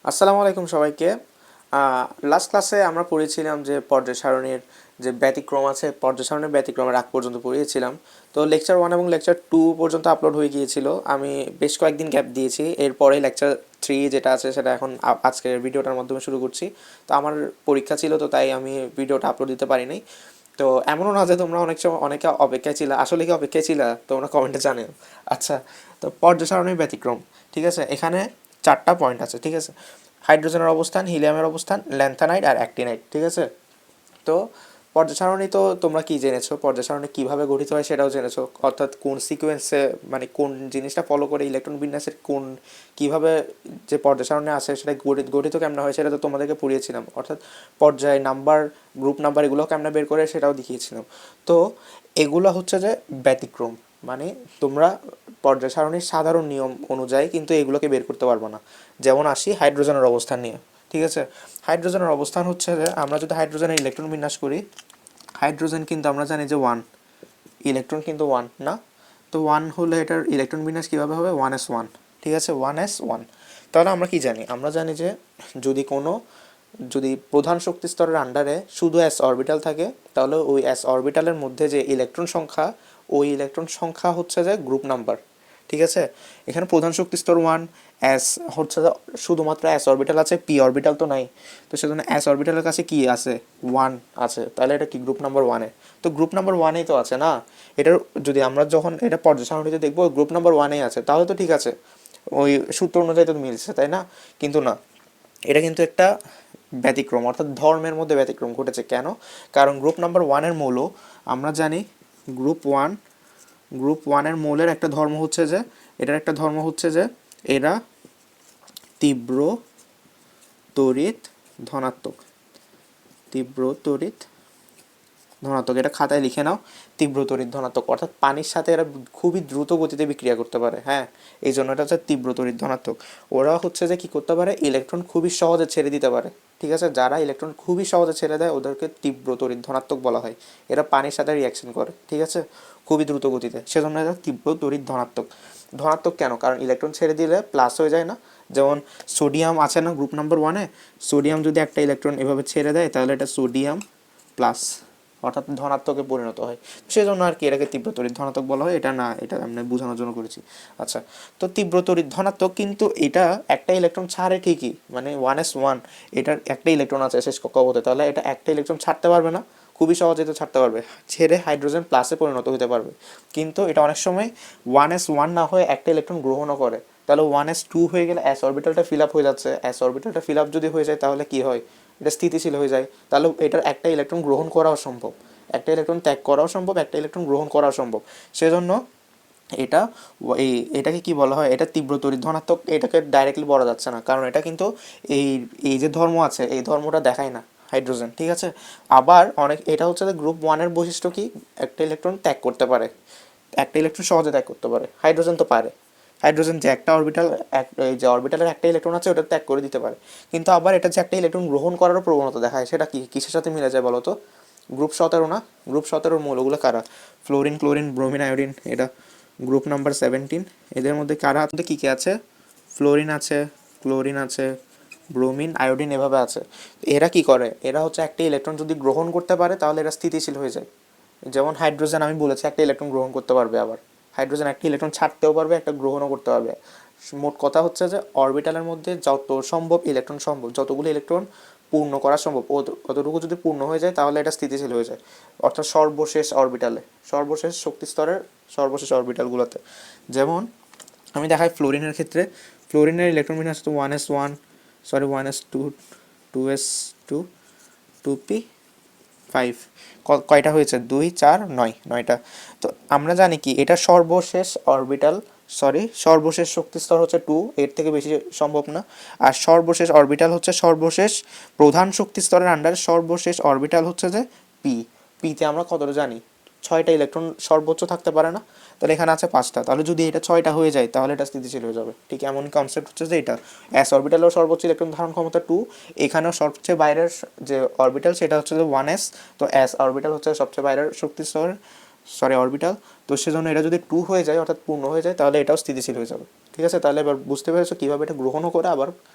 আসসালামু আলাইকুম সবাইকে। লাস্ট ক্লাসে আমরা পড়েছিলাম যে পর্যায় সারণীর যে ব্যতিক্রম আছে, পর্যায় সারণীর ব্যতিক্রমের আগ পর্যন্ত পড়িয়েছিলাম। তো লেকচার 1 এবং লেকচার 2 পর্যন্ত আপলোড হয়ে গিয়েছিল। আমি বেশ কয়েকদিন গ্যাপ দিয়েছি, এরপরে লেকচার 3 যেটা আছে সেটা এখন আজকের ভিডিওটার মাধ্যমে শুরু করছি। তো আমার পরীক্ষা ছিল, তো তাই আমি ভিডিওটা আপলোড দিতে পারি নাই। তো এমনও না যে তোমরা অনেক সময় অনেকে অপেক্ষায় ছিল, আসলে কি অপেক্ষায় ছিল তোমরা কমেন্টে জানিও। আচ্ছা, তো পর্যায় সারণীর ব্যতিক্রম, ঠিক আছে, এখানে 4টা পয়েন্ট আছে, ঠিক আছে। হাইড্রোজেনের অবস্থান, হিলিয়ামের অবস্থান, ল্যান্থানাইড আর অ্যাক্টিনাইড, ঠিক আছে। তো পর্যায় সারণী তো তোমরা কি জেনেছো, পর্যায় সারণী কীভাবে গঠিত হয় সেটাও জেনেছো, অর্থাৎ কোন সিকোয়েন্সে মানে কোন জিনিসটা ফলো করে ইলেকট্রন বিন্যাসের কোন কীভাবে যে পর্যায় সারণী আছে সেটা গঠিত কেমন হয় সেটা তো তোমাদেরকে পড়িয়েছিলাম, অর্থাৎ পর্যায় নাম্বার, গ্রুপ নাম্বার এগুলো কেমন বের করে সেটাও দেখিয়েছিলাম। তো এগুলো হচ্ছে যে ব্যতিক্রম, মানে তোমরা পর্যায় সারণীর সাধারণ নিয়ম অনুযায়ী কিন্তু এগুলোকে বের করতে পারবো না। যেমন আসি হাইড্রোজেনের অবস্থান নিয়ে, ঠিক আছে। হাইড্রোজেনের অবস্থান হচ্ছে যে আমরা যদি হাইড্রোজেনের ইলেকট্রন বিন্যাস করি, হাইড্রোজেন কিন্তু আমরা জানি যে 1, ইলেকট্রন কিন্তু 1 না। তো 1 হলে এটার ইলেকট্রন বিন্যাস কীভাবে হবে, 1s1, ঠিক আছে, 1s1। তাহলে আমরা কি জানি, আমরা জানি যে যদি প্রধান শক্তি স্তরের আন্ডারে শুধু এস অরবিটাল থাকে, তাহলে ওই এস অরবিটালের মধ্যে যে ইলেকট্রন সংখ্যা, ওই ইলেকট্রন সংখ্যা হচ্ছে যে গ্রুপ নাম্বার, ঠিক আছে। এখানে প্রধান শক্তি স্তর 1, এস হচ্ছে যে শুধুমাত্র এস অরবিটাল আছে, পি অরবিটাল তো নাই। তো সেজন্য এস অরবিটালের কাছে কি আছে, 1 আছে, তাহলে এটা কি গ্রুপ নাম্বার 1-এ। তো গ্রুপ নাম্বার 1-এই তো আছে না, এটার যদি আমরা যখন এটা পর্যায় সারণীতে দেখবো গ্রুপ নাম্বার 1-এই আছে, তাহলে তো ঠিক আছে, ওই সূত্র অনুযায়ী তো মিলছে, তাই না। কিন্তু না, এটা কিন্তু একটা ব্যতিক্রম, অর্থাৎ ধর্মের মধ্যে ব্যতিক্রম ঘটেছে। কেন? কারণ গ্রুপ নাম্বার 1-এর মৌল আমরা জানি, গ্রুপ ওয়ানের মৌলের একটা ধর্ম হচ্ছে যে, এটার একটা ধর্ম হচ্ছে যে এরা তীব্র তড়িৎ ধনাত্মক, তীব্র তড়িৎ ধনাত্মক, এটা খাতায় লিখে নাও। তীব্র তড়িৎ ধনাত্মক অর্থাৎ পানির সাথে এরা খুবই দ্রুত গতিতে বিক্রিয়া করতে পারে, হ্যাঁ, এই জন্য এটা হচ্ছে তীব্র তড়িৎ ধনাত্মক। ওরা হচ্ছে যে কী করতে পারে, ইলেকট্রন খুবই সহজে ছেড়ে দিতে পারে, ঠিক আছে। যারা ইলেকট্রন খুবই সহজে ছেড়ে দেয় ওদেরকে তীব্র তড়িৎ ধনাত্মক বলা হয়। এরা পানির সাথে রিয়াকশন করে, ঠিক আছে, খুবই দ্রুত গতিতে, সেজন্য এটা তীব্র তড়িৎ ধনাত্মক। ধনাত্মক কেন? কারণ ইলেকট্রন ছেড়ে দিলে প্লাস হয়ে যায় না। যেমন সোডিয়াম আছে না গ্রুপ নাম্বার 1-এ, সোডিয়াম যদি একটা ইলেকট্রন এভাবে ছেড়ে দেয় তাহলে এটা সোডিয়াম প্লাস, অর্থাৎ ধনাত্মকে পরিণত হয়। সেই জন্য আর কি এটাকে তীব্র তড়িৎ ধনাত্মক বলা হয়, এটা না, এটা আমরা বোঝানোর জন্য করেছি। আচ্ছা, তো তীব্র তড়িৎ ধনাত্মক, কিন্তু এটা একটা ইলেকট্রন ছাড়ে ঠিকই, মানে 1s1, এটার একটা ইলেকট্রন আছে শেষ কক্ষপথে, তাহলে এটা একটা ইলেকট্রন ছাড়তে পারবে না, খুবই সহজে তো ছাড়তে পারবে, ছেড়ে হাইড্রোজেন প্লাসে পরিণত হতে পারবে। কিন্তু এটা অনেক সময় 1s1 না হয়ে একটা ইলেকট্রন গ্রহণও করে, তাহলে 1s2 হয়ে গেলে এস অরবিটালটা ফিল আপ হয়ে যাচ্ছে, এস অরবিটালটা ফিল আপ যদি হয়ে যায় তাহলে কি হয়, এটা স্থিতিশীল হয়ে যায়, তাহলে এটার একটা ইলেকট্রন গ্রহণ করাও সম্ভব, একটা ইলেকট্রন ত্যাগ করাও সম্ভব, একটা ইলেকট্রন গ্রহণ করাও সম্ভব। সেজন্য এটা এটাকে কি বলা হয়, এটা তীব্র তড়িৎ ধনাত্মক, এটাকে ডাইরেক্টলি বলা যাচ্ছে না, কারণ এটা কিন্তু এই এই যে ধর্ম আছে এই ধর্মটা দেখায় না হাইড্রোজেন, ঠিক আছে। আবার এটা হচ্ছে যে গ্রুপ 1-এর বৈশিষ্ট্য কি, একটা ইলেকট্রন ত্যাগ করতে পারে, একটা ইলেকট্রন সহজে ত্যাগ করতে পারে, হাইড্রোজেন তো পারে। হাইড্রোজেন যে একটা অরবিটাল, এই যে অরবিটালের একটা ইলেকট্রন আছে ওটা ত্যাগ করে দিতে পারে, কিন্তু আবার এটা যে একটা ইলেকট্রন গ্রহণ করারও প্রবণতা দেখায়, সেটা কি কিসের সাথে মিলে যায় বলো তো, গ্রুপ 17 না, গ্রুপ 17 মৌলগুলো কারা, ফ্লোরিন, ক্লোরিন, ব্রোমিন, আয়োডিন, এটা গ্রুপ নাম্বার 17। এদের মধ্যে কারা মধ্যে কী কী আছে, ফ্লোরিন আছে, ক্লোরিন আছে, ব্রোমিন, আয়োডিন এভাবে আছে। এরা কি করে, এরা হচ্ছে একটা ইলেকট্রন যদি গ্রহণ করতে পারে তাহলে এরা স্থিতিশীল হয়ে যায়। যেমন হাইড্রোজেন আমি বলেছি একটা ইলেকট্রন গ্রহণ করতে পারবে, আবার হাইড্রোজেন একটা ইলেকট্রন ছাড়তেও পারবে, একটা গ্রহণও করতে পারবে। মোট কথা হচ্ছে যে অরবিটালের মধ্যে যত সম্ভব ইলেকট্রন সম্ভব, যতগুলো ইলেকট্রন পূর্ণ করা সম্ভব অতটুকু যদি পূর্ণ হয়ে যায় তাহলে এটা স্থিতিশীল হয়ে যায়, অর্থাৎ সর্বশেষ অরবিটালে, সর্বশেষ শক্তি স্তরের সর্বশেষ অরবিটালগুলোতে। যেমন আমি দেখাই ফ্লোরিনের ক্ষেত্রে, ফ্লোরিনের ইলেকট্রন বিন্যাস তো 1s1, sorry 1s2, 2s2, 2p5, কয়টা হয়েছে, 2, 4, 9, 9টা। তো আমরা জানি কি এটা সর্বশেষ অরবিটাল, সর্বশেষ শক্তি স্তর হচ্ছে 2, এর থেকে বেশি সম্ভব না। আর সর্বশেষ অরবিটাল হচ্ছে সর্বশেষ প্রধান শক্তি স্তরের আন্ডারে সর্বশেষ অরবিটাল হচ্ছে যে পি। পিতে আমরা কতটা জানি, 6টা ইলেকট্রন সর্বোচ্চ থাকতে পারে না, তাহলে এখানে আছে 5টা, তাহলে যদি এটা 6টা হয়ে যায় তাহলে এটা স্থিতিশীল হয়ে যাবে। ঠিক এমন কনসেপ্ট হচ্ছে যে এটা এস অরবিটালেও সর্বোচ্চ ইলেকট্রন ধারণ ক্ষমতা 2, এখানেও সবচেয়ে বাইরের যে অরবিটাল সেটা হচ্ছে যে 1s, তো এস অরবিটাল হচ্ছে সবচেয়ে বাইরের শক্তি স্তর, অরবিটাল। তো সেজন্য এটা যদি 2 হয়ে যায় অর্থাৎ পূর্ণ হয়ে যায় তাহলে এটাও স্থিতিশীল হয়ে যাবে, ঠিক আছে। তাহলে এবার বুঝতে পেরেছো কীভাবে এটা গ্রহণও করে আবার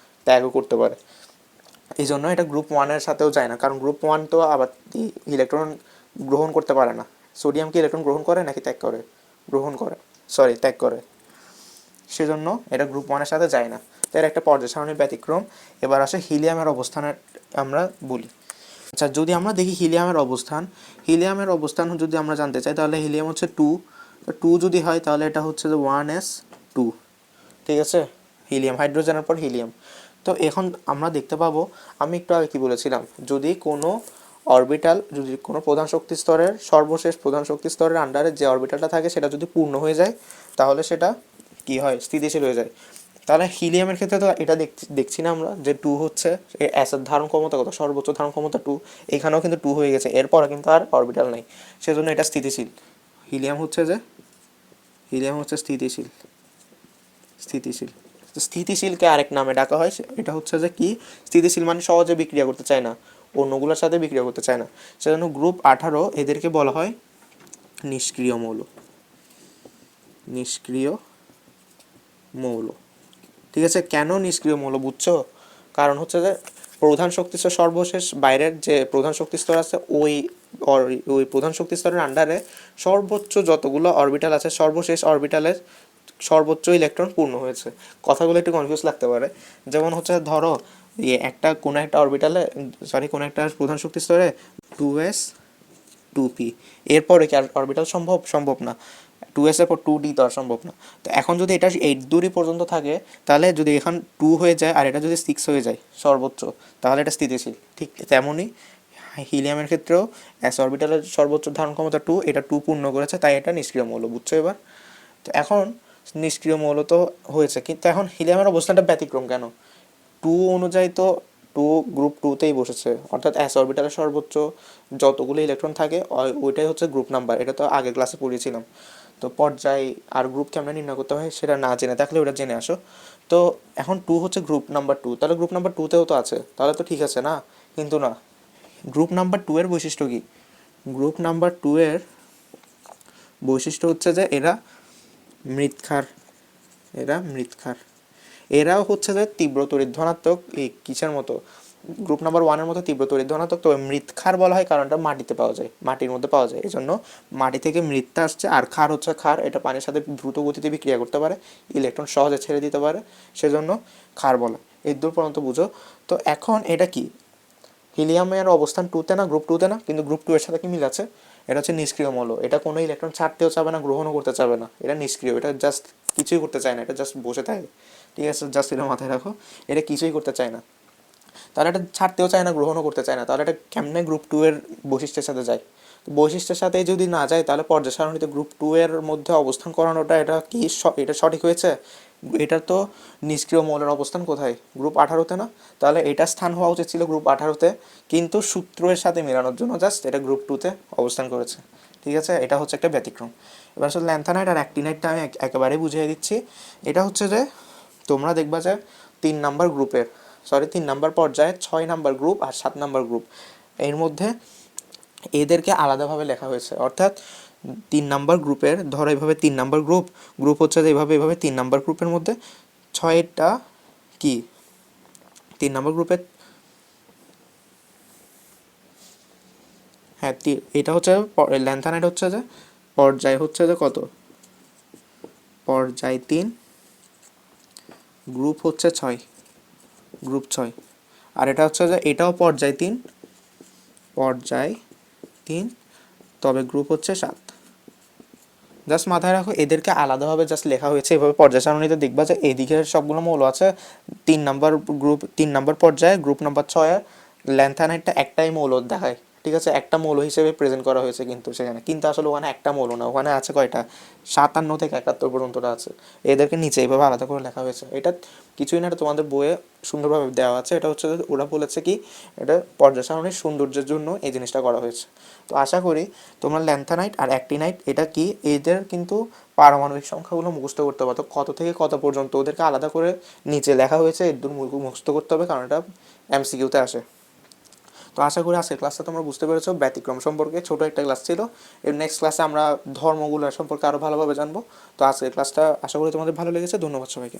ত্যাগও করতে পারে। এই জন্য এটা গ্রুপ ওয়ানের সাথেও যায় না, কারণ গ্রুপ ওয়ান তো আবার ইলেকট্রন গ্রহণ করতে পারে না। সোডিয়াম কি ইলেকট্রন গ্রহণ করে নাকি ত্যাগ করে? গ্রহণ করে, সরি ত্যাগ করে, সেজন্য এটা গ্রুপ ওয়ানের সাথে যায় না। তো এর একটা পর্যায় সারণীর ব্যতিক্রম। এবার আসে হিলিয়ামের অবস্থানের আমরা বলি। আচ্ছা, যদি আমরা দেখি হিলিয়ামের অবস্থান যদি আমরা জানতে চাই, তাহলে হিলিয়াম হচ্ছে 2, তো 2 যদি হয় তাহলে এটা হচ্ছে যে 1s2, ঠিক আছে, হিলিয়াম, হাইড্রোজেনের পর হিলিয়াম। তো এখন আমরা দেখতে পাবো, আমি একটু আগে কী বলেছিলাম, যদি কোনো অরবিটাল, যদি কোনো প্রধান শক্তি স্তরের সর্বশেষ প্রধান শক্তি স্তরের আন্ডারে যে অরবিটালটা থাকে সেটা যদি পূর্ণ হয়ে যায়, তাহলে সেটা কি হয়, স্থিতিশীল হয়ে যায়। তাহলে হিলিয়ামের ক্ষেত্রে তো এটা দেখছি না আমরা যে 2 হচ্ছে, অ্যাসের ধারণ ক্ষমতা কত, সর্বোচ্চ ধারণ ক্ষমতা 2, এখানেও কিন্তু 2 হয়ে গেছে, এরপরে কিন্তু আর অরবিটাল নেই, সেজন্য এটা স্থিতিশীল। হিলিয়াম হচ্ছে স্থিতিশীল। স্থিতিশীলকে আরেক নামে ডাকা হয়, এটা হচ্ছে যে কি, স্থিতিশীল মানে সহজে বিক্রিয়া করতে চায় না, অন্যগুলোর সাথে বিক্রিয়া করতে চায় না, সেজন্য গ্রুপ 18 এদেরকে বলা হয় নিষ্ক্রিয় মৌল। ঠিক আছে, কেন নিষ্ক্রিয় মৌল বুঝছো? কারণ হচ্ছে যে প্রধান শক্তি স্তর সর্বশেষ, বাইরের যে প্রধান শক্তি স্তর আছে ওই প্রধান শক্তি স্তরের আন্ডারে সর্বোচ্চ যতগুলো অরবিটাল আছে, সর্বশেষ অরবিটালের সর্বোচ্চ ইলেকট্রন পূর্ণ হয়েছে। কথাগুলো একটু কনফিউজ লাগতে পারে। যেমন হচ্ছে ধরো কোনো একটা অরবিটালে, কোনো একটা প্রধান শক্তি স্তরে 2s 2p, এরপরে কি আর অরবিটাল সম্ভব না। 2s এর পর 2d তো আর সম্ভব না। তো এখন যদি এটা 8 দূরই পর্যন্ত থাকে, তাহলে যদি এখন 2 হয়ে যায় আর এটা যদি 6 হয়ে যায় সর্বোচ্চ, তাহলে এটা স্থিতিশীল। ঠিক তেমনই হিলিয়ামের ক্ষেত্রেও এস অরবিটালের সর্বোচ্চ ধারণ ক্ষমতা 2, এটা 2 পূর্ণ করেছে, তাই এটা নিষ্ক্রিয় মৌল, বুঝছো এবার? তো এখন নিষ্ক্রিয় মৌল তো হয়েছে, কিন্তু এখন হিলিয়ামের অবস্থানটা ব্যতিক্রম কেন? 2 অনুযায়ী তো 2 গ্রুপ 2তেই বসেছে, অর্থাৎ এস অরবিটালের সর্বোচ্চ যতগুলো ইলেকট্রন থাকে ওইটাই হচ্ছে গ্রুপ নাম্বার, এটা তো আগের ক্লাসে পড়িয়েছিলাম। তো পর্যায় আর গ্রুপ কেমন নির্ণয় করতে হয় সেটা না জেনে থাকলে ওটা জেনে আসো। তো এখন 2 হচ্ছে গ্রুপ নাম্বার 2, তাহলে গ্রুপ নাম্বার 2তেও তো আছে, তাহলে তো ঠিক আছে না? কিন্তু না, গ্রুপ নাম্বার 2 এর বৈশিষ্ট্য কি? গ্রুপ নাম্বার 2 এর বৈশিষ্ট্য হচ্ছে যে মৃৎক্ষার এরাও হচ্ছে যে তীব্র তড়িৎ ধনাত্মক, এই কিসের মতো, গ্রুপ নাম্বার 1-এর মতো তীব্র তড়িৎ ধনাত্মক। তবে মৃৎক্ষার বলা হয় কারণ এটা মাটিতে পাওয়া যায়, মাটির মধ্যে পাওয়া যায়, এই জন্য মাটি থেকে মৃৎটা আসছে। আর ক্ষার হচ্ছে এটা পানির সাথে দ্রুত গতিতে বিক্রিয়া করতে পারে, ইলেকট্রন সহজে ছেড়ে দিতে পারে, সেজন্য ক্ষার বলা। এই দূর পর্যন্ত বুঝো। তো এখন এটা কি, হিলিয়ামের অবস্থান 2তে না, গ্রুপ 2তে না, কিন্তু গ্রুপ 2 এর সাথে কি মিল আছে? এটা হচ্ছে নিষ্ক্রিয় মৌল, এটা কোনো ইলেকট্রন ছাড়তেও চাবে না, গ্রহণও করতে চাবে না, এটা নিষ্ক্রিয়, এটা জাস্ট কিছুই করতে চায় না, এটা জাস্ট বসে থাকে। ঠিক আছে, জাস্ট এটা মাথায় রাখো, এটা কিছুই করতে চায় না। তাহলে এটা ছাড়তেও চায় না, গ্রহণও করতে চায় না, তাহলে এটা কেমনে গ্রুপ 2 এর বৈশিষ্ট্যের সাথে যায়? তো বৈশিষ্ট্যের সাথে যদি না যায়, তাহলে পর্যায় সারণীতে গ্রুপ 2 এর মধ্যে অবস্থান করানোটা এটা কি এটা সঠিক হয়েছে? এটা তো নিষ্ক্রিয় মৌলের অবস্থান কোথায়, গ্রুপ 18তে না? তাহলে এটা স্থান হওয়া উচিত ছিল গ্রুপ 18তে, কিন্তু সূত্রের সাথে মেলানোর জন্য জাস্ট এটা গ্রুপ 2তে অবস্থান করেছে। ঠিক আছে, এটা হচ্ছে একটা ব্যতিক্রম। এবার আসলে ল্যান্থানাইট আর অ্যাক্টিনাইটটা আমি একেবারে বুঝিয়ে দিচ্ছি। এটা হচ্ছে যে তোমরা দেখবা যে 3 নাম্বার পর্যায়ে 6 নাম্বার গ্রুপ আর 7 নাম্বার গ্রুপ, এর মধ্যে এদেরকে আলাদাভাবে লেখা হয়েছে। অর্থাৎ 3 নাম্বার গ্রুপের, ধরো এইভাবে 3 নাম্বার গ্রুপ হচ্ছে যে এইভাবে 3 নাম্বার গ্রুপের মধ্যে 6টা কি, 3 নাম্বার গ্রুপের, হ্যাঁ এটা হচ্ছে ল্যান্থানাইট হচ্ছে যে পর্যায় হচ্ছে যে কত, পর্যায় 3, গ্রুপ হচ্ছে 6, গ্রুপ 6। আর এটা হচ্ছে যে এটাও পর্যায় 3, তবে গ্রুপ হচ্ছে 7। জাস্ট মাথায় রাখো, এদেরকে আলাদাভাবে জাস্ট লেখা হয়েছে এভাবে। পর্যায় সারণীতে দেখবা যে এইদিকে সবগুলো মৌল আছে 3 নাম্বার গ্রুপ, 3 নাম্বার পর্যায়ে গ্রুপ নাম্বার 6 ল্যান্থানাইটটা একটাই মৌল দেখায়। ঠিক আছে, একটা মৌল হিসেবে প্রেজেন্ট করা হয়েছে, কিন্তু সেখানে কিন্তু আসলে ওখানে একটা মৌল না, ওখানে আছে কয়টা, 57 থেকে 71 পর্যন্তটা আছে। এদেরকে নিচে এইভাবে আলাদা করে লেখা হয়েছে। এটা কিছুই না, এটা তোমাদের বইয়ে সুন্দরভাবে দেওয়া আছে। এটা হচ্ছে ওরা বলেছে কি, এটা পর্যায় সারণীর সৌন্দর্যের জন্য এই জিনিসটা করা হয়েছে। তো আশা করি তোমরা ল্যান্থানাইট আর অ্যাক্টিনাইট এটা কি, এদের কিন্তু পারমাণবিক সংখ্যাগুলো মুখস্থ করতে হবে, তো কত থেকে কত পর্যন্ত ওদেরকে আলাদা করে নিচে লেখা হয়েছে, এর দূর মুখস্থ করতে হবে, কারণ এটা এমসিকিউতে আসে। তো আশা করি আজকের ক্লাসটা তোমরা বুঝতে পেরেছো, ব্যতিক্রম সম্পর্কে ছোট একটা ক্লাস ছিল। এর নেক্সট ক্লাসে আমরা ধর্মগুলো সম্পর্কে আরও ভালোভাবে জানবো। তো আজকের ক্লাসটা আশা করি তোমাদের ভালো লেগেছে। ধন্যবাদ সবাইকে।